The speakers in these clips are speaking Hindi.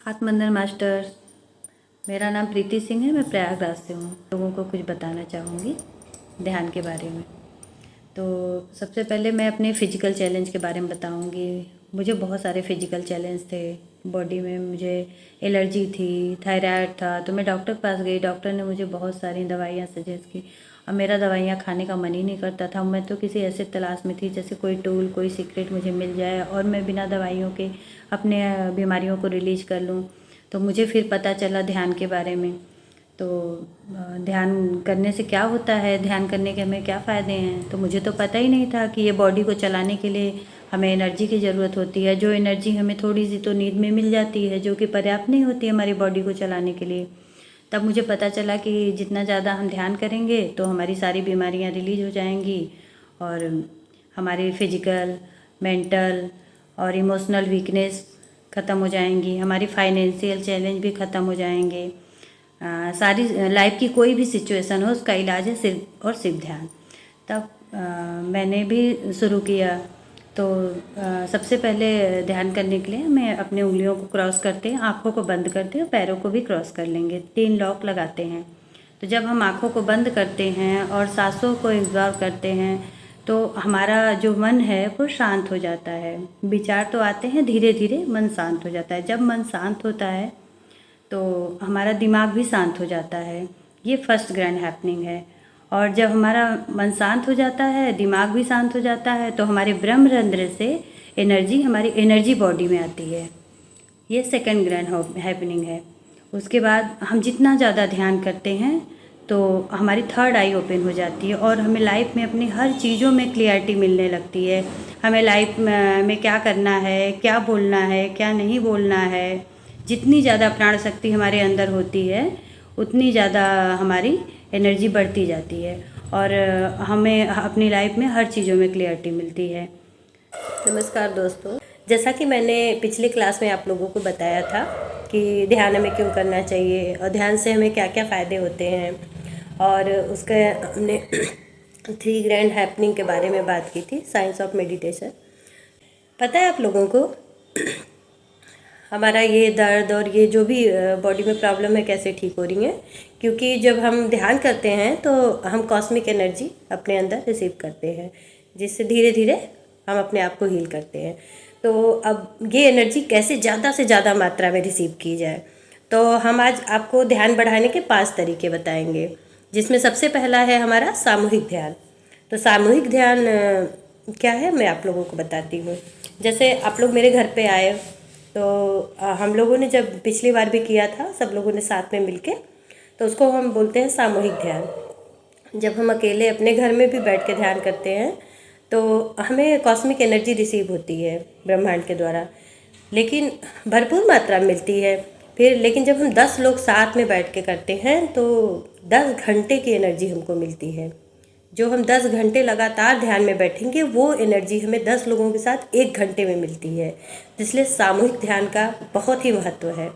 आत्मंदन मास्टर। मेरा नाम प्रीति सिंह है। मैं प्रयागराज से हूँ। लोगों को कुछ बताना चाहूँगी ध्यान के बारे में। तो सबसे पहले मैं अपने फ़िज़िकल चैलेंज के बारे में बताऊँगी। मुझे बहुत सारे फ़िज़िकल चैलेंज थे। बॉडी में मुझे एलर्जी थी, थायराइड था, तो मैं डॉक्टर के पास गई। डॉक्टर ने मुझे बहुत सारी दवाइयाँ सजेस्ट की। अब मेरा दवाइयाँ खाने का मन ही नहीं करता था। मैं तो किसी ऐसे तलाश में थी जैसे कोई टूल, कोई सीक्रेट मुझे मिल जाए और मैं बिना दवाइयों के अपने बीमारियों को रिलीज़ कर लूँ। तो मुझे फिर पता चला ध्यान के बारे में। तो ध्यान करने से क्या होता है, ध्यान करने के हमें क्या फ़ायदे हैं। तो मुझे तो पता ही नहीं था कि ये बॉडी को चलाने के लिए हमें एनर्जी की ज़रूरत होती है। जो एनर्जी हमें थोड़ी सी तो नींद में मिल जाती है, जो कि पर्याप्त नहीं होती हमारी बॉडी को चलाने के लिए। तब मुझे पता चला कि जितना ज़्यादा हम ध्यान करेंगे तो हमारी सारी बीमारियां रिलीज हो जाएंगी और हमारी फिजिकल, मेंटल और इमोशनल वीकनेस ख़त्म हो जाएंगी। हमारी फाइनेंशियल चैलेंज भी ख़त्म हो जाएंगे। सारी लाइफ की कोई भी सिचुएशन हो उसका इलाज है सिर्फ और सिर्फ ध्यान। तब मैंने भी शुरू किया। तो सबसे पहले ध्यान करने के लिए मैं अपने उंगलियों को क्रॉस करते हैं, आँखों को बंद करते हैं और पैरों को भी क्रॉस कर लेंगे। 3 लॉक लगाते हैं। तो जब हम आँखों को बंद करते हैं और सांसों को एब्जॉर्व करते हैं तो हमारा जो मन है वो शांत हो जाता है। विचार तो आते हैं, धीरे धीरे मन शांत हो जाता है। जब मन शांत होता है तो हमारा दिमाग भी शांत हो जाता है। ये फर्स्ट ग्रैंड हैपनिंग है। और जब हमारा मन शांत हो जाता है, दिमाग भी शांत हो जाता है, तो हमारे ब्रह्मरंध्र से एनर्जी हमारी एनर्जी बॉडी में आती है। ये सेकंड ग्रैंड हैपनिंग है। उसके बाद हम जितना ज़्यादा ध्यान करते हैं तो हमारी थर्ड आई ओपन हो जाती है और हमें लाइफ में अपनी हर चीज़ों में क्लियरिटी मिलने लगती है। हमें लाइफ में क्या करना है, क्या बोलना है, क्या नहीं बोलना है। जितनी ज़्यादा प्राण शक्ति हमारे अंदर होती है उतनी ज़्यादा हमारी एनर्जी बढ़ती जाती है और हमें अपनी लाइफ में हर चीज़ों में क्लियरिटी मिलती है। नमस्कार दोस्तों, जैसा कि मैंने पिछली क्लास में आप लोगों को बताया था कि ध्यान हमें क्यों करना चाहिए और ध्यान से हमें क्या क्या फ़ायदे होते हैं, और उसके हमने 3 ग्रैंड हैपनिंग के बारे में बात की थी, साइंस ऑफ मेडिटेशन। पता है आप लोगों को हमारा ये दर्द और ये जो भी बॉडी में प्रॉब्लम है कैसे ठीक हो रही है? क्योंकि जब हम ध्यान करते हैं तो हम कॉस्मिक एनर्जी अपने अंदर रिसीव करते हैं, जिससे धीरे धीरे हम अपने आप को हील करते हैं। तो अब ये एनर्जी कैसे ज़्यादा से ज़्यादा मात्रा में रिसीव की जाए, तो हम आज आपको ध्यान बढ़ाने के 5 तरीके बताएंगे, जिसमें सबसे पहला है हमारा सामूहिक ध्यान। तो सामूहिक ध्यान क्या है मैं आप लोगों को बताती हूँ। जैसे आप लोग मेरे घर पे आए तो हम लोगों ने जब पिछली बार भी किया था सब लोगों ने साथ में मिलके, तो उसको हम बोलते हैं सामूहिक ध्यान। जब हम अकेले अपने घर में भी बैठ के ध्यान करते हैं तो हमें कॉस्मिक एनर्जी रिसीव होती है ब्रह्मांड के द्वारा, लेकिन भरपूर मात्रा में मिलती है। फिर लेकिन जब हम 10 लोग साथ में बैठ के करते हैं तो 10 घंटे की एनर्जी हमको मिलती है। जो हम 10 घंटे लगातार ध्यान में बैठेंगे वो एनर्जी हमें 10 लोगों के साथ 1 घंटे में मिलती है। इसलिए सामूहिक ध्यान का बहुत ही महत्व है।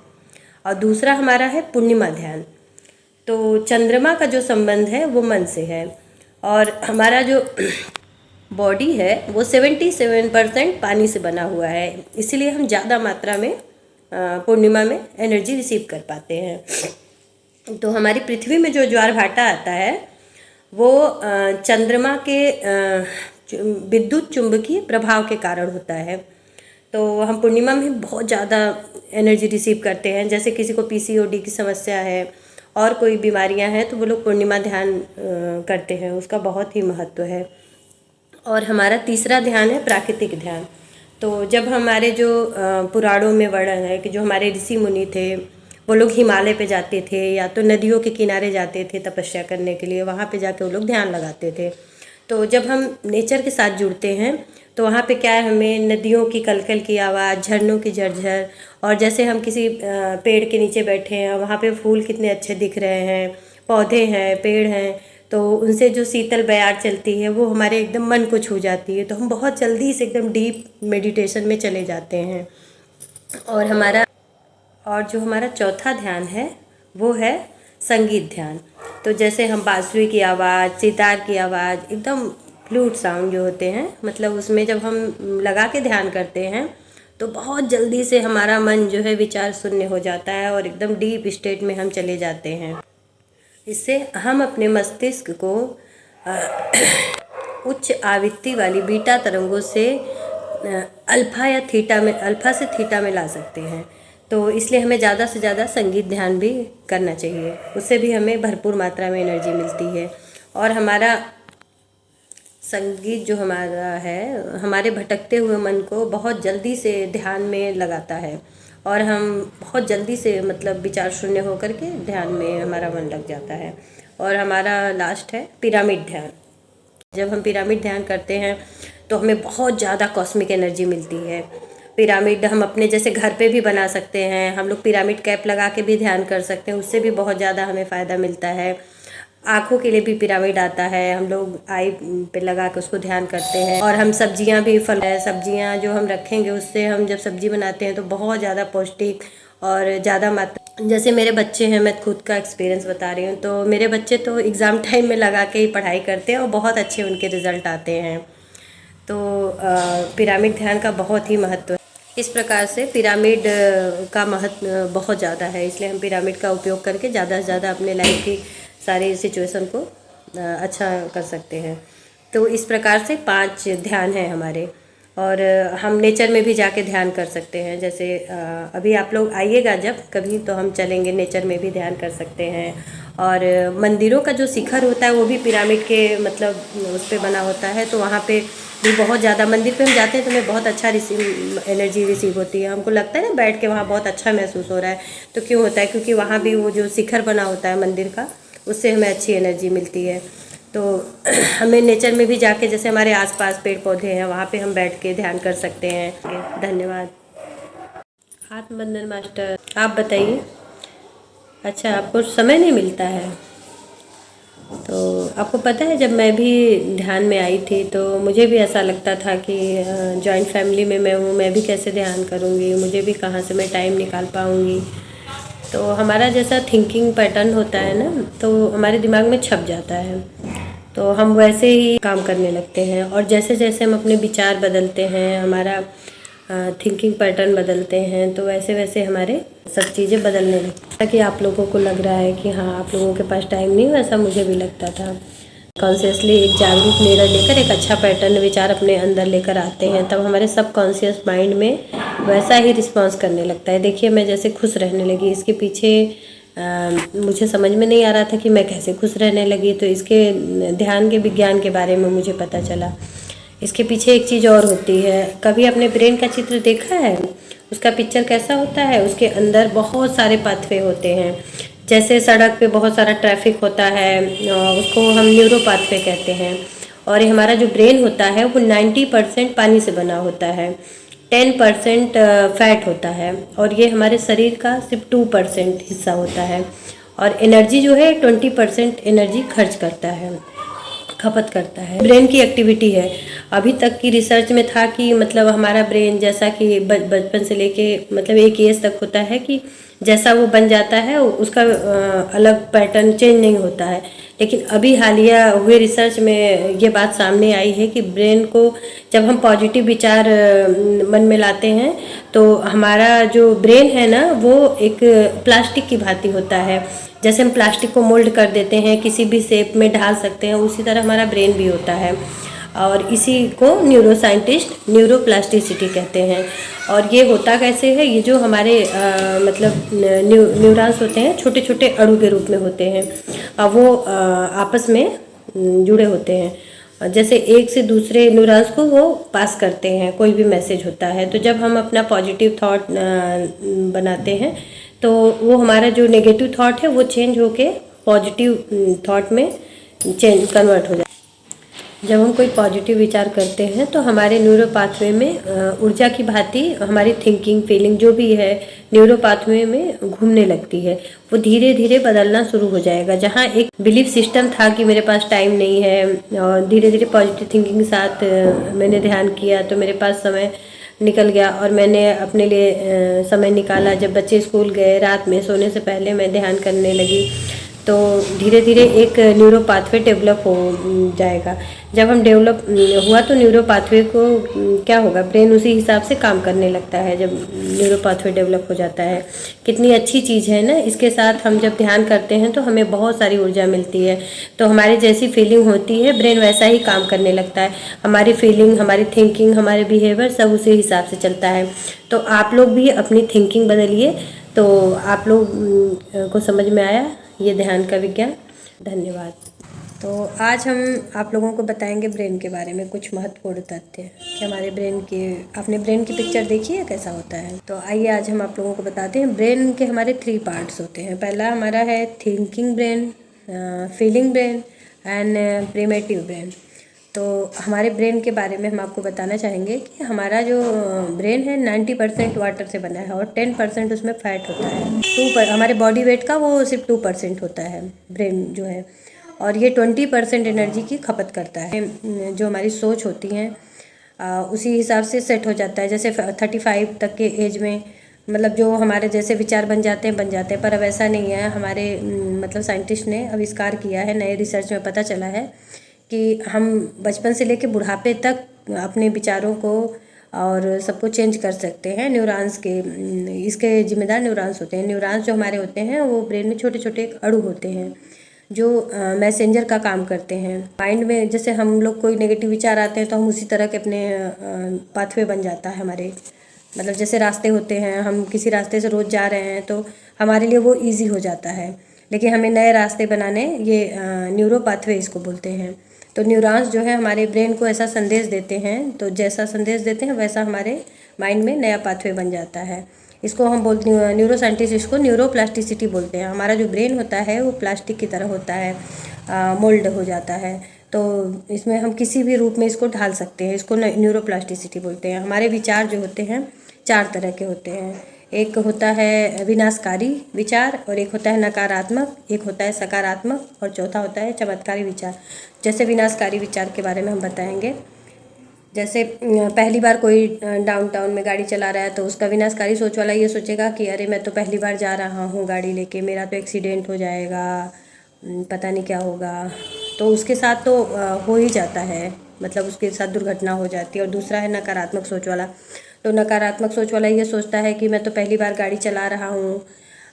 और दूसरा हमारा है पूर्णिमा ध्यान। तो चंद्रमा का जो संबंध है वो मन से है, और हमारा जो बॉडी है वो 77% पानी से बना हुआ है, इसीलिए हम ज़्यादा मात्रा में पूर्णिमा में एनर्जी रिसीव कर पाते हैं। तो हमारी पृथ्वी में जो ज्वार भाटा आता है वो चंद्रमा के विद्युत चुंबकीय प्रभाव के कारण होता है। तो हम पूर्णिमा में बहुत ज़्यादा एनर्जी रिसीव करते हैं। जैसे किसी को पीसीओडी की समस्या है और कोई बीमारियां हैं तो वो लोग पूर्णिमा ध्यान करते हैं, उसका बहुत ही महत्व है। और हमारा तीसरा ध्यान है प्राकृतिक ध्यान। तो जब हमारे जो पुराणों में वर्णन है कि जो हमारे ऋषि मुनि थे वो लोग हिमालय पे जाते थे या तो नदियों के किनारे जाते थे तपस्या करने के लिए, वहाँ पे जाके वो लोग ध्यान लगाते थे। तो जब हम नेचर के साथ जुड़ते हैं तो वहाँ पे क्या है, हमें नदियों की कलकल की आवाज़, झरनों की झरझर, और जैसे हम किसी पेड़ के नीचे बैठे हैं वहाँ पे फूल कितने अच्छे दिख रहे हैं, पौधे हैं, पेड़ हैं, तो उनसे जो शीतल बयार चलती है वो हमारे एकदम मन को छू जाती है। तो हम बहुत जल्दी से एकदम डीप मेडिटेशन में चले जाते हैं। और जो हमारा चौथा ध्यान है वो है संगीत ध्यान। तो जैसे हम बांसुरी की आवाज़, सितार की आवाज़, एकदम फ्लूट साउंड जो होते हैं, मतलब उसमें जब हम लगा के ध्यान करते हैं तो बहुत जल्दी से हमारा मन जो है विचार शून्य हो जाता है और एकदम डीप स्टेट में हम चले जाते हैं। इससे हम अपने मस्तिष्क को उच्च आवृत्ति वाली बीटा तरंगों से अल्फा से थीटा में ला सकते हैं। तो इसलिए हमें ज़्यादा से ज़्यादा संगीत ध्यान भी करना चाहिए, उससे भी हमें भरपूर मात्रा में एनर्जी मिलती है। और हमारा संगीत जो हमारा है, हमारे भटकते हुए मन को बहुत जल्दी से ध्यान में लगाता है और हम बहुत जल्दी से मतलब विचार शून्य होकर के ध्यान में हमारा मन लग जाता है। और हमारा लास्ट है पिरामिड ध्यान। जब हम पिरामिड ध्यान करते हैं तो हमें बहुत ज़्यादा कॉस्मिक एनर्जी मिलती है। पिरामिड हम अपने जैसे घर पे भी बना सकते हैं, हम लोग पिरामिड कैप लगा के भी ध्यान कर सकते हैं, उससे भी बहुत ज़्यादा हमें फ़ायदा मिलता है। आँखों के लिए भी पिरामिड आता है, हम लोग आई पे लगा के उसको ध्यान करते हैं। और हम सब्जियां भी सब्जियां जो हम रखेंगे उससे हम जब सब्जी बनाते हैं तो बहुत ज़्यादा पौष्टिक और ज़्यादा मात्रा। जैसे मेरे बच्चे हैं, मैं खुद का एक्सपीरियंस बता रही हूँ, तो मेरे बच्चे तो एग्ज़ाम टाइम में लगा के ही पढ़ाई करते हैं और बहुत अच्छे उनके रिज़ल्ट आते हैं। तो पिरामिड ध्यान का बहुत ही महत्व है। इस प्रकार से पिरामिड का महत्व बहुत ज़्यादा है, इसलिए हम पिरामिड का उपयोग करके ज़्यादा से ज़्यादा अपने लाइफ की सारी सिचुएशन को अच्छा कर सकते हैं। तो इस प्रकार से 5 ध्यान हैं हमारे। और हम नेचर में भी जाके ध्यान कर सकते हैं। जैसे अभी आप लोग आइएगा जब कभी तो हम चलेंगे, नेचर में भी ध्यान कर सकते हैं। और मंदिरों का जो शिखर होता है वो भी पिरामिड के मतलब उस पर बना होता है, तो वहाँ पे भी बहुत ज़्यादा मंदिर पे हम जाते हैं तो हमें बहुत अच्छा एनर्जी रिसीव होती है। हमको लगता है ना बैठ के वहाँ बहुत अच्छा महसूस हो रहा है। तो क्यों होता है? क्योंकि वहाँ भी वो जो शिखर बना होता है मंदिर का, उससे हमें अच्छी एनर्जी मिलती है। तो हमें नेचर में भी जाके, जैसे हमारे आसपास पेड़ पौधे हैं, वहाँ पे हम बैठ के ध्यान कर सकते हैं। धन्यवाद। आत्मबंधन मास्टर, आप बताइए। अच्छा, आपको समय नहीं मिलता है? तो आपको पता है जब मैं भी ध्यान में आई थी तो मुझे भी ऐसा लगता था कि जॉइंट फैमिली में मैं हूँ, मैं भी कैसे ध्यान करूँगी, मुझे भी कहाँ से मैं टाइम निकाल पाऊँगी। तो हमारा जैसा थिंकिंग पैटर्न होता है ना, तो हमारे दिमाग में छप जाता है, तो हम वैसे ही काम करने लगते हैं। और जैसे जैसे हम अपने विचार बदलते हैं, हमारा थिंकिंग पैटर्न बदलते हैं, तो वैसे वैसे हमारे सब चीज़ें बदलने लगती। ताकि आप लोगों को लग रहा है कि हाँ आप लोगों के पास टाइम नहीं, वैसा मुझे भी लगता था। कॉन्शियसली एक जागरूक निर्णय लेकर एक अच्छा पैटर्न विचार अपने अंदर लेकर आते हैं, तब हमारे सब कॉन्शियस माइंड में वैसा ही रिस्पॉन्स करने लगता है। देखिए मैं जैसे खुश रहने लगी, इसके पीछे मुझे समझ में नहीं आ रहा था कि मैं कैसे खुश रहने लगी, तो इसके ध्यान के विज्ञान के बारे में मुझे पता चला। इसके पीछे एक चीज़ और होती है। कभी अपने ब्रेन का चित्र देखा है? उसका पिक्चर कैसा होता है? उसके अंदर बहुत सारे पाथवे होते हैं। जैसे सड़क पे बहुत सारा ट्रैफिक होता है, उसको हम न्यूरो पाथवे कहते हैं। और ये हमारा जो ब्रेन होता है वो 90% पानी से बना होता है, 10% फैट होता है, और ये हमारे शरीर का सिर्फ 2% हिस्सा होता है। और एनर्जी जो है 20% एनर्जी खर्च करता है, खपत करता है। ब्रेन की एक्टिविटी है। अभी तक की रिसर्च में था कि मतलब हमारा ब्रेन जैसा कि बचपन से लेके मतलब एक एज तक होता है कि जैसा वो बन जाता है उसका अलग पैटर्न चेंज नहीं होता है। लेकिन अभी हालिया हुए रिसर्च में ये बात सामने आई है कि ब्रेन को जब हम पॉजिटिव विचार मन में लाते हैं तो हमारा जो ब्रेन है ना वो एक प्लास्टिक की भांति होता है। जैसे हम प्लास्टिक को मोल्ड कर देते हैं, किसी भी शेप में ढाल सकते हैं, उसी तरह हमारा ब्रेन भी होता है। और इसी को न्यूरो साइंटिस्ट न्यूरोप्लास्टिसिटी कहते हैं। और ये होता कैसे है? ये जो हमारे मतलब न्यूरॉन्स होते हैं छोटे छोटे अणु के रूप में होते हैं, वो आपस में जुड़े होते हैं। जैसे एक से दूसरे न्यूरॉन्स को वो पास करते हैं, कोई भी मैसेज होता है। तो जब हम अपना पॉजिटिव थॉट बनाते हैं तो वो हमारा जो नेगेटिव थॉट है वो चेंज होके पॉजिटिव थॉट में कन्वर्ट हो जाता है। जब हम कोई पॉजिटिव विचार करते हैं तो हमारे न्यूरो पाथवे में ऊर्जा की भांति हमारी थिंकिंग फीलिंग जो भी है न्यूरो पाथवे में घूमने लगती है। वो धीरे धीरे बदलना शुरू हो जाएगा। जहाँ एक बिलीफ सिस्टम था कि मेरे पास टाइम नहीं है, और धीरे धीरे पॉजिटिव थिंकिंग के साथ मैंने ध्यान किया तो मेरे पास समय निकल गया और मैंने अपने लिए समय निकाला। जब बच्चे स्कूल गए, रात में सोने से पहले मैं ध्यान करने लगी, तो धीरे धीरे एक न्यूरो पाथवे डेवलप हो जाएगा। जब हम डेवलप हुआ तो न्यूरो पाथवे को क्या होगा, ब्रेन उसी हिसाब से काम करने लगता है जब न्यूरो पाथवे डेवलप हो जाता है। कितनी अच्छी चीज़ है ना। इसके साथ हम जब ध्यान करते हैं तो हमें बहुत सारी ऊर्जा मिलती है। तो हमारी जैसी फीलिंग होती है ब्रेन वैसा ही काम करने लगता है। हमारी फीलिंग, हमारी थिंकिंग, हमारे बिहेवियर सब उसी हिसाब से चलता है। तो आप लोग भी अपनी थिंकिंग बदलिए। तो आप लोग को समझ में आया ये ध्यान का विज्ञान। धन्यवाद। तो आज हम आप लोगों को बताएंगे ब्रेन के बारे में कुछ महत्वपूर्ण तथ्य कि हमारे ब्रेन के, आपने ब्रेन की पिक्चर देखी है कैसा होता है। तो आइए आज हम आप लोगों को बताते हैं। ब्रेन के हमारे 3 पार्ट्स होते हैं। पहला हमारा है thinking brain, feeling brain and primitive brain. तो हमारे ब्रेन के बारे में हम आपको बताना चाहेंगे कि हमारा जो ब्रेन है 90% वाटर से बना है और 10% उसमें फैट होता है। हमारे बॉडी वेट का वो सिर्फ 2% होता है ब्रेन जो है, और ये 20% एनर्जी की खपत करता है। जो हमारी सोच होती हैं उसी हिसाब से सेट हो जाता है। जैसे 35 तक के एज में मतलब जो हमारे जैसे विचार बन जाते हैं, पर अब ऐसा नहीं है। हमारे मतलब साइंटिस्ट ने आविष्कार किया है, नए रिसर्च में पता चला है कि हम बचपन से लेकर बुढ़ापे तक अपने विचारों को और सबको चेंज कर सकते हैं। न्यूरॉन्स के इसके जिम्मेदार न्यूरॉन्स होते हैं। न्यूरॉन्स जो हमारे होते हैं वो ब्रेन में छोटे छोटे अणु होते हैं जो मैसेंजर का काम करते हैं। माइंड में जैसे हम लोग कोई नेगेटिव विचार आते हैं तो हम उसी तरह के अपने पाथवे बन जाता है हमारे, मतलब जैसे रास्ते होते हैं, हम किसी रास्ते से रोज़ जा रहे हैं तो हमारे लिए वो इजी हो जाता है। लेकिन हमें नए रास्ते बनाने ये न्यूरो पाथवे इसको बोलते हैं। तो न्यूरॉन्स जो है हमारे ब्रेन को ऐसा संदेश देते हैं, तो जैसा संदेश देते हैं वैसा हमारे माइंड में नया पाथवे बन जाता है। इसको हम बोलते हैं, न्यूरो साइंटिस्ट इसको न्यूरोप्लास्टिसिटी बोलते हैं। हमारा जो ब्रेन होता है वो प्लास्टिक की तरह होता है, मोल्ड हो जाता है। तो इसमें हम किसी भी रूप में इसको ढाल सकते हैं। इसको न्यूरोप्लास्टिसिटी बोलते हैं। हमारे विचार जो होते हैं 4 तरह के होते हैं। एक होता है विनाशकारी विचार, और एक होता है नकारात्मक, एक होता है सकारात्मक, और चौथा होता है चमत्कारी विचार। जैसे विनाशकारी विचार के बारे में हम बताएंगे। जैसे पहली बार कोई डाउनटाउन में गाड़ी चला रहा है तो उसका विनाशकारी सोच वाला ये सोचेगा कि अरे मैं तो पहली बार जा रहा हूँ गाड़ी लेके, मेरा तो एक्सीडेंट हो जाएगा, पता नहीं क्या होगा। तो उसके साथ तो हो ही जाता है, मतलब उसके साथ दुर्घटना हो जाती है। और दूसरा है नकारात्मक सोच वाला। तो नकारात्मक सोच वाला ये सोचता है कि मैं तो पहली बार गाड़ी चला रहा हूँ,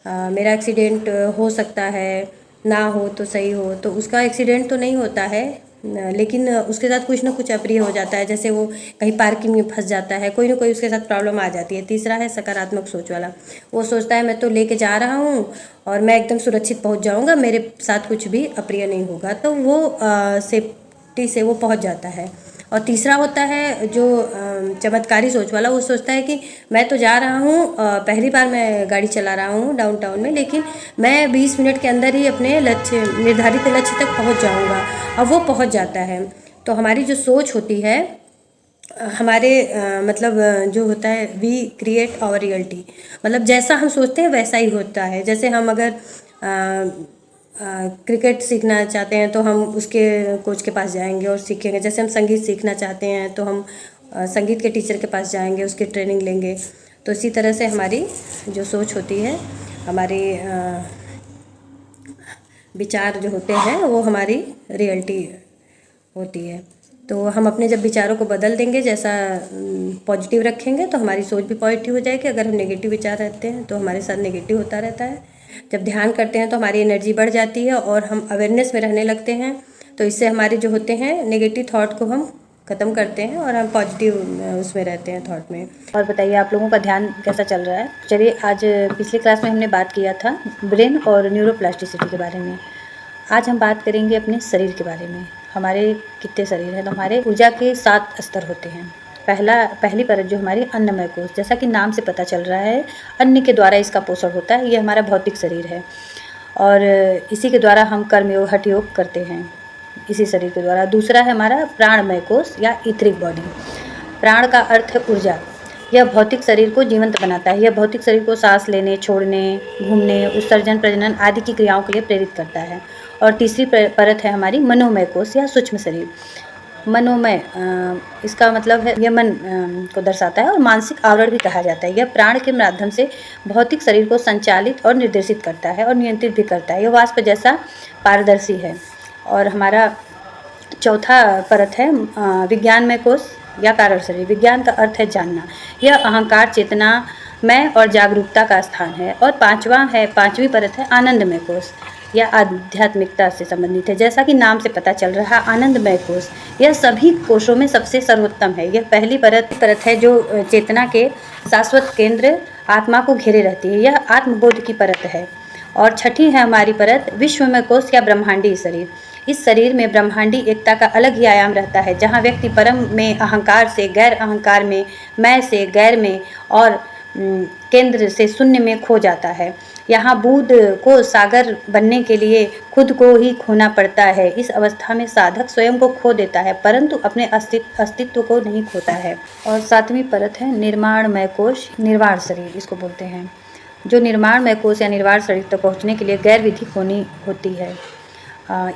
मेरा एक्सीडेंट हो सकता है, ना हो तो सही हो। तो उसका एक्सीडेंट तो नहीं होता है, लेकिन उसके साथ कुछ ना कुछ अप्रिय हो जाता है। जैसे वो कहीं पार्किंग में फंस जाता है, कोई ना कोई उसके साथ प्रॉब्लम आ जाती है। तीसरा है सकारात्मक सोच वाला। वो सोचता है मैं तो लेके जा रहा हूँ और मैं एकदम सुरक्षित पहुँच जाऊँगा, मेरे साथ कुछ भी अप्रिय नहीं होगा। तो वो सेफ्टी से वो पहुँच जाता है। और तीसरा होता है जो चमत्कारी सोच वाला। वो सोचता है कि मैं तो जा रहा हूँ, पहली बार मैं गाड़ी चला रहा हूँ डाउनटाउन में, लेकिन मैं 20 मिनट के अंदर ही अपने निर्धारित लक्ष्य तक पहुँच जाऊँगा। और वो पहुँच जाता है। तो हमारी जो सोच होती है हमारे मतलब जो होता है वी क्रिएट आवर रियलिटी, मतलब जैसा हम सोचते हैं वैसा ही होता है। जैसे हम अगर क्रिकेट सीखना चाहते हैं तो हम उसके कोच के पास जाएंगे और सीखेंगे। जैसे हम संगीत सीखना चाहते हैं तो हम संगीत के टीचर के पास जाएंगे, उसकी ट्रेनिंग लेंगे। तो इसी तरह से हमारी जो सोच होती है, हमारी विचार जो होते हैं वो हमारी रियलिटी होती है। तो हम अपने जब विचारों को बदल देंगे, जैसा पॉजिटिव रखेंगे तो हमारी सोच भी पॉजिटिव हो जाएगी। अगर हम नेगेटिव विचार रहते हैं तो हमारे साथ नेगेटिव होता रहता है। जब ध्यान करते हैं तो हमारी एनर्जी बढ़ जाती है और हम अवेयरनेस में रहने लगते हैं। तो इससे हमारे जो होते हैं नेगेटिव थॉट को हम ख़त्म करते हैं और हम पॉजिटिव उसमें रहते हैं थॉट में। और बताइए आप लोगों का ध्यान कैसा चल रहा है। चलिए, आज पिछली क्लास में हमने बात किया था ब्रेन और न्यूरोप्लास्टिसिटी के बारे में। आज हम बात करेंगे अपने शरीर के बारे में। हमारे कितने शरीर हैं। तो हमारे ऊर्जा के 7 स्तर होते हैं। पहली परत जो हमारी अन्नमय कोश, जैसा कि नाम से पता चल रहा है, अन्न के द्वारा इसका पोषण होता है। ये हमारा भौतिक शरीर है और इसी के द्वारा हम कर्म योग हठ योग करते हैं, इसी शरीर के द्वारा। दूसरा है हमारा प्राणमय कोश या इथरिक बॉडी। प्राण का अर्थ है ऊर्जा। यह भौतिक शरीर को जीवंत बनाता है। यह भौतिक शरीर को सांस लेने, छोड़ने, घूमने, उत्सर्जन, प्रजनन आदि की क्रियाओं के लिए प्रेरित करता है। और तीसरी परत है हमारी मनोमय कोश या सूक्ष्म शरीर। मनोमय, इसका मतलब है यह मन को दर्शाता है, और मानसिक आवरण भी कहा जाता है। यह प्राण के माध्यम से भौतिक शरीर को संचालित और निर्देशित करता है और नियंत्रित भी करता है। यह वाष्प जैसा पारदर्शी है। और हमारा चौथा परत है विज्ञानमय कोश या कारण शरीर। विज्ञान का अर्थ है जानना। यह अहंकार, चेतना मैं और जागरूकता का स्थान है। और पांचवी परत है आनंदमय कोश या आध्यात्मिकता से संबंधित है। जैसा कि नाम से पता चल रहा है, आनंदमय कोश यह सभी कोशों में सबसे सर्वोत्तम है। यह पहली परत है जो चेतना के शाश्वत केंद्र आत्मा को घेरे रहती है। यह आत्मबोध की परत है। और छठी है हमारी परत विश्वमय कोश या ब्रह्मांडीय शरीर। इस शरीर में ब्रह्मांडी एकता का अलग ही आयाम रहता है, जहाँ व्यक्ति परम में अहंकार से गैर अहंकार में, मैं से गैर में और केंद्र से शून्य में खो जाता है। यहाँ बूंद को सागर बनने के लिए खुद को ही खोना पड़ता है। इस अवस्था में साधक स्वयं को खो देता है, परंतु अपने अस्तित्व को नहीं खोता है। और सातवीं परत है निर्माणमय कोश, निर्वाण शरीर इसको बोलते हैं। जो निर्माणमय कोश या निर्वाण शरीर तक पहुँचने के लिए गैर विधि होनी होती है।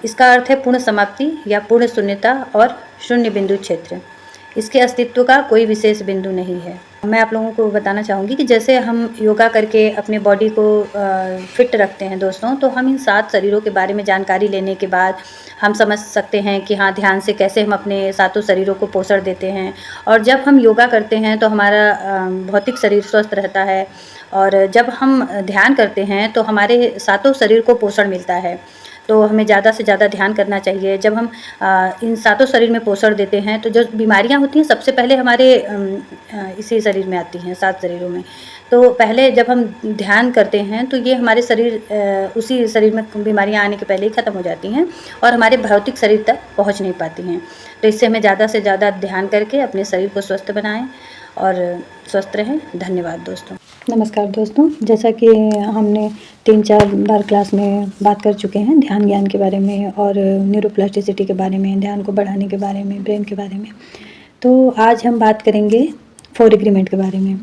इसका अर्थ है पूर्ण समाप्ति या पूर्ण शून्यता और शून्य बिंदु क्षेत्र। इसके अस्तित्व का कोई विशेष बिंदु नहीं है। मैं आप लोगों को बताना चाहूँगी कि जैसे हम योगा करके अपने बॉडी को फिट रखते हैं दोस्तों, तो हम इन 7 शरीरों के बारे में जानकारी लेने के बाद हम समझ सकते हैं कि हाँ, ध्यान से कैसे हम अपने 7 शरीरों को पोषण देते हैं। और जब हम योगा करते हैं तो हमारा भौतिक शरीर स्वस्थ रहता है, और जब हम ध्यान करते हैं तो हमारे 7 शरीर को पोषण मिलता है। तो हमें ज़्यादा से ज़्यादा ध्यान करना चाहिए। जब हम इन 7 शरीर में पोषण देते हैं तो जो बीमारियां होती हैं सबसे पहले हमारे इसी शरीर में आती हैं, 7 शरीरों में। तो पहले जब हम ध्यान करते हैं तो ये हमारे शरीर उसी शरीर में बीमारियां आने के पहले ही ख़त्म हो जाती हैं और हमारे भौतिक शरीर तक पहुंच नहीं पाती हैं। तो इससे हमें ज़्यादा से ज़्यादा ध्यान करके अपने शरीर को स्वस्थ बनाएं और स्वस्थ रहें। धन्यवाद दोस्तों। नमस्कार दोस्तों, जैसा कि हमने 3-4 बार क्लास में बात कर चुके हैं ध्यान ज्ञान के बारे में और न्यूरोप्लास्टिसिटी के बारे में, ध्यान को बढ़ाने के बारे में, ब्रेन के बारे में। तो आज हम बात करेंगे 4 एग्रीमेंट के बारे में,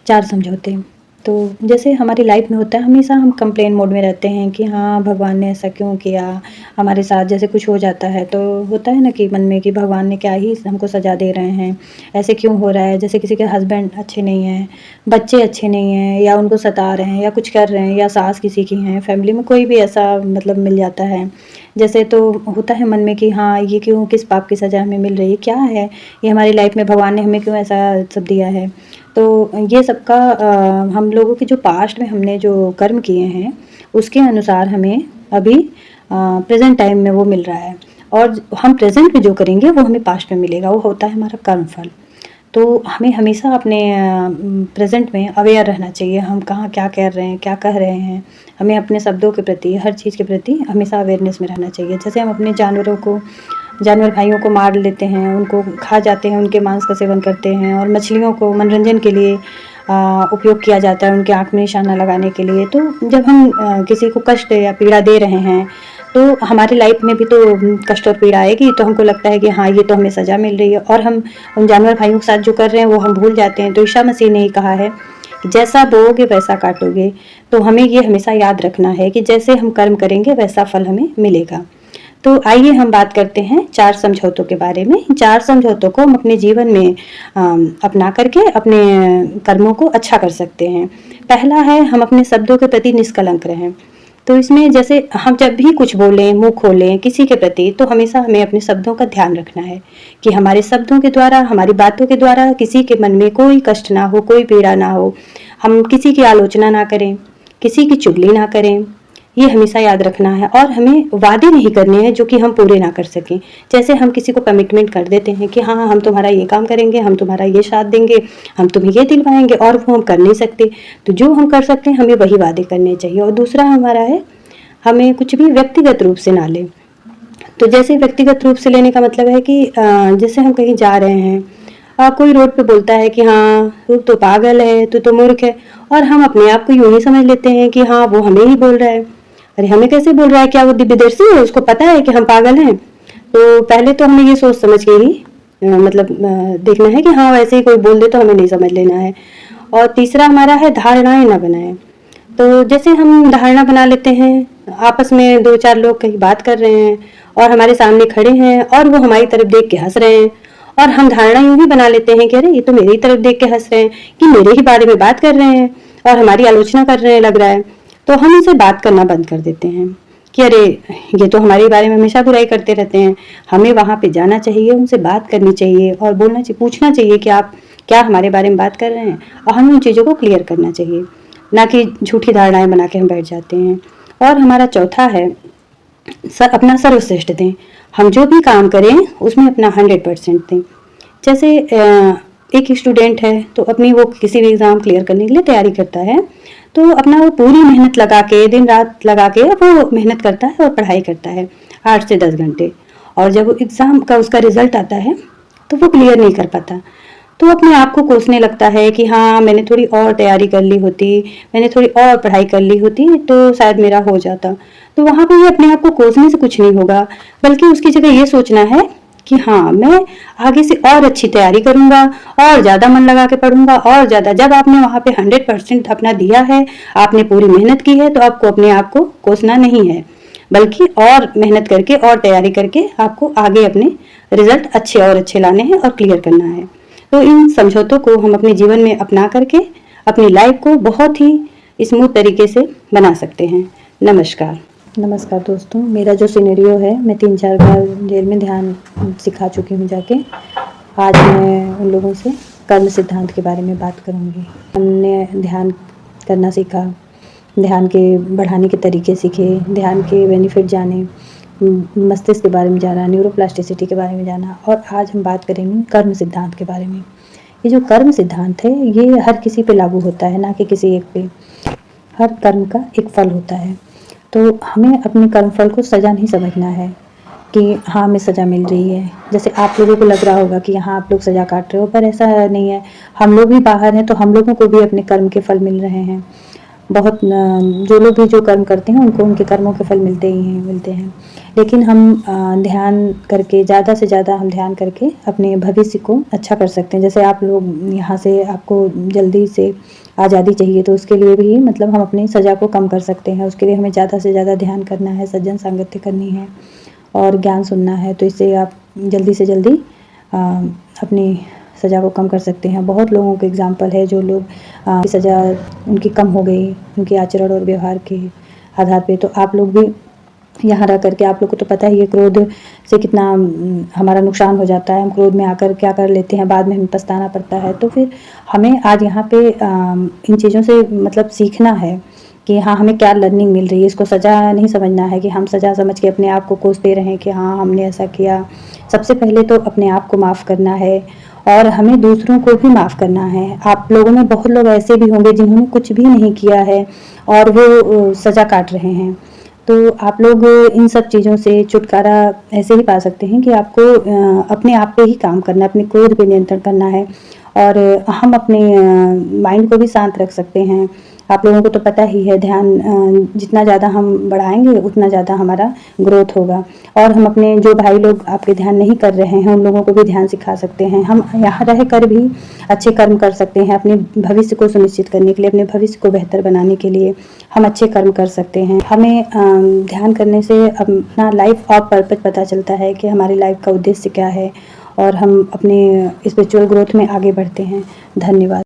4 समझौते। तो जैसे हमारी लाइफ में होता है, हमेशा हम कंप्लेन मोड में रहते हैं कि हाँ भगवान ने ऐसा क्यों किया हमारे साथ। जैसे कुछ हो जाता है तो होता है ना कि मन में कि भगवान ने क्या ही हमको सज़ा दे रहे हैं, ऐसे क्यों हो रहा है। जैसे किसी के हस्बैंड अच्छे नहीं हैं, बच्चे अच्छे नहीं हैं, या उनको सता रहे हैं या कुछ कर रहे हैं, या सास किसी की हैं, फैमिली में कोई भी ऐसा मतलब मिल जाता है। जैसे तो होता है मन में कि हाँ ये क्यों, किस पाप की सज़ा हमें मिल रही है, क्या है ये हमारी लाइफ में, भगवान ने हमें क्यों ऐसा सब दिया है। तो ये सब का हम लोगों के जो पास्ट में हमने जो कर्म किए हैं उसके अनुसार हमें अभी प्रेजेंट टाइम में वो मिल रहा है, और हम प्रेजेंट में जो करेंगे वो हमें पास्ट में मिलेगा। वो होता है हमारा कर्म फल। तो हमें हमेशा अपने प्रेजेंट में अवेयर रहना चाहिए, हम कहाँ क्या कर रहे हैं, क्या कह रहे हैं। हमें अपने शब्दों के प्रति, हर चीज़ के प्रति हमेशा अवेयरनेस में रहना चाहिए। जैसे हम अपने जानवर भाइयों को मार लेते हैं, उनको खा जाते हैं, उनके मांस का सेवन करते हैं, और मछलियों को मनोरंजन के लिए उपयोग किया जाता है, उनके आँख में निशाना लगाने के लिए। तो जब हम किसी को कष्ट या पीड़ा दे रहे हैं तो हमारी लाइफ में भी तो कष्ट और पीड़ा आएगी। तो हमको लगता है कि हाँ ये तो हमें सज़ा मिल रही है, और हम उन जानवर भाइयों के साथ जो कर रहे हैं वो हम भूल जाते हैं। तो ईसा मसीह ने ही कहा है कि जैसा बोओगे वैसा काटोगे। तो हमें ये हमेशा याद रखना है कि जैसे हम कर्म करेंगे वैसा फल हमें मिलेगा। तो आइए हम बात करते हैं 4 समझौतों के बारे में। 4 समझौतों को हम अपने जीवन में अपना करके अपने कर्मों को अच्छा कर सकते हैं। पहला है, हम अपने शब्दों के प्रति निष्कलंक रहें। तो इसमें जैसे हम जब भी कुछ बोलें, मुंह खोलें किसी के प्रति, तो हमेशा हमें अपने शब्दों का ध्यान रखना है कि हमारे शब्दों के द्वारा, हमारी बातों के द्वारा किसी के मन में कोई कष्ट ना हो, कोई पीड़ा ना हो। हम किसी की आलोचना ना करें, किसी की चुगली ना करें, ये हमेशा याद रखना है। और हमें वादे नहीं करने हैं जो कि हम पूरे ना कर सकें। जैसे हम किसी को कमिटमेंट कर देते हैं कि हाँ हम तुम्हारा ये काम करेंगे, हम तुम्हारा ये साथ देंगे, हम तुम्हें ये दिलवाएंगे, और वो हम कर नहीं सकते। तो जो हम कर सकते हैं हमें वही वादे करने चाहिए। और दूसरा हमारा है, हमें कुछ भी व्यक्तिगत रूप से ना लें। तो जैसे व्यक्तिगत रूप से लेने का मतलब है कि जैसे हम कहीं जा रहे हैं, कोई रोड पे बोलता है कि हाँ तू तो पागल है, तू तो मूर्ख है, और हम अपने आप को यूँ ही समझ लेते हैं कि हाँ वो हमें ही बोल रहा है। अरे हमें कैसे बोल रहा है, क्या वो दिव्यदर्शी है, उसको पता है कि हम पागल हैं। तो पहले तो हमें ये सोच समझ के ही देखना है कि हाँ वैसे ही कोई बोल दे तो हमें नहीं समझ लेना है। और तीसरा हमारा है, धारणाएं ना बनाएं। तो जैसे हम धारणा बना लेते हैं, आपस में 2-4 लोग कहीं बात कर रहे हैं और हमारे सामने खड़े हैं और वो हमारी तरफ देख के हंस रहे हैं, और हम धारणा यूं ही बना लेते हैं कि अरे ये तो मेरी तरफ देख के हंस रहे हैं, कि मेरे ही बारे में बात कर रहे हैं और हमारी आलोचना कर रहे हैं लग रहा है। तो हम उनसे बात करना बंद कर देते हैं कि अरे ये तो हमारे बारे में हमेशा बुराई करते रहते हैं। हमें वहाँ पे जाना चाहिए, उनसे बात करनी चाहिए और बोलना चाहिए, पूछना चाहिए कि आप क्या हमारे बारे में बात कर रहे हैं, और हमें उन चीज़ों को क्लियर करना चाहिए, ना कि झूठी धारणाएं बना के हम बैठ जाते हैं। और हमारा चौथा है अपना सर्वश्रेष्ठ दें। हम जो भी काम करें उसमें अपना 100% दें। जैसे एक स्टूडेंट है तो अपनी वो किसी भी एग्ज़ाम क्लियर करने के लिए तैयारी करता है, तो अपना वो पूरी मेहनत लगा के, दिन रात लगा के वो मेहनत करता है और पढ़ाई करता है 8 से 10 घंटे, और जब एग्ज़ाम का उसका रिजल्ट आता है तो वो क्लियर नहीं कर पाता। तो अपने आप को कोसने लगता है कि हाँ, मैंने थोड़ी और तैयारी कर ली होती, मैंने थोड़ी और पढ़ाई कर ली होती तो शायद मेरा हो जाता। तो वहाँ पे ये अपने आप को कोसने से कुछ नहीं होगा, बल्कि उसकी जगह ये सोचना है कि हाँ, मैं आगे से और अच्छी तैयारी करूँगा और ज़्यादा मन लगा के पढ़ूँगा और ज़्यादा। जब आपने वहाँ पे 100% अपना दिया है, आपने पूरी मेहनत की है, तो आपको अपने आप को कोसना नहीं है, बल्कि और मेहनत करके और तैयारी करके आपको आगे अपने रिजल्ट अच्छे और अच्छे लाने हैं और क्लियर करना है। तो इन समझौतों को हम अपने जीवन में अपना करके अपनी लाइफ को बहुत ही स्मूथ तरीके से बना सकते हैं। नमस्कार दोस्तों, मेरा जो सिनेरियो है, मैं 3-4 बार जेल में ध्यान सिखा चुकी हूँ जाके। आज मैं उन लोगों से कर्म सिद्धांत के बारे में बात करूँगी। हमने ध्यान करना सीखा, ध्यान के बढ़ाने के तरीके सीखे, ध्यान के बेनिफिट जाने, मस्तिष्क के बारे में जाना, न्यूरोप्लास्टिसिटी के बारे में जाना, और आज हम बात करेंगे कर्म सिद्धांत के बारे में। ये जो कर्म सिद्धांत है, ये हर किसी पे लागू होता है, ना कि किसी एक पे। हर कर्म का एक फल होता है, तो हमें अपने कर्म फल को सज़ा नहीं समझना है कि हाँ, हमें सज़ा मिल रही है। जैसे आप लोगों को लग रहा होगा कि यहाँ आप लोग सज़ा काट रहे हो, पर ऐसा नहीं है। हम लोग भी बाहर हैं, तो हम लोगों को भी अपने कर्म के फल मिल रहे हैं। बहुत जो लोग भी जो कर्म करते हैं उनको उनके कर्मों के फल मिलते हैं। लेकिन हम ध्यान करके, ज़्यादा से ज़्यादा हम ध्यान करके अपने भविष्य को अच्छा कर सकते हैं। जैसे आप लोग यहाँ से, आपको जल्दी से आज़ादी चाहिए, तो उसके लिए भी मतलब हम अपनी सज़ा को कम कर सकते हैं। उसके लिए हमें ज़्यादा से ज़्यादा ध्यान करना है, सज्जन संगति करनी है और ज्ञान सुनना है। तो इससे आप जल्दी से जल्दी अपनी सज़ा को कम कर सकते हैं। बहुत लोगों के एग्जाम्पल है जो लोग की सज़ा उनकी कम हो गई उनके आचरण और व्यवहार के आधार पे। तो आप लोग भी यहाँ रह करके, आप लोग को तो पता ही है क्रोध से कितना हमारा नुकसान हो जाता है। हम क्रोध में आकर क्या कर लेते हैं, बाद में हमें पछताना पड़ता है। तो फिर हमें आज यहाँ पे इन चीज़ों से मतलब सीखना है कि हाँ, हमें क्या लर्निंग मिल रही है। इसको सज़ा नहीं समझना है कि हम सज़ा समझ के अपने आप को कोसते रहें कि हाँ, हमने ऐसा किया। सबसे पहले तो अपने आप को माफ़ करना है और हमें दूसरों को भी माफ़ करना है। आप लोगों में बहुत लोग ऐसे भी होंगे जिन्होंने कुछ भी नहीं किया है और वो सज़ा काट रहे हैं। तो आप लोग इन सब चीज़ों से छुटकारा ऐसे ही पा सकते हैं कि आपको अपने आप पे ही काम करना है, अपने क्रोध पे नियंत्रण करना है, और हम अपने माइंड को भी शांत रख सकते हैं। आप लोगों को तो पता ही है, ध्यान जितना ज़्यादा हम बढ़ाएंगे उतना ज़्यादा हमारा ग्रोथ होगा। और हम अपने जो भाई लोग आपके ध्यान नहीं कर रहे हैं उन लोगों को भी ध्यान सिखा सकते हैं। हम यहाँ रह कर भी अच्छे कर्म कर सकते हैं। अपने भविष्य को सुनिश्चित करने के लिए, अपने भविष्य को बेहतर बनाने के लिए हम अच्छे कर्म कर सकते हैं। हमें ध्यान करने से अपना लाइफ और पर्पस पता चलता है कि हमारी लाइफ का उद्देश्य क्या है, और हम अपने स्पिरिचुअल ग्रोथ में आगे बढ़ते हैं। धन्यवाद।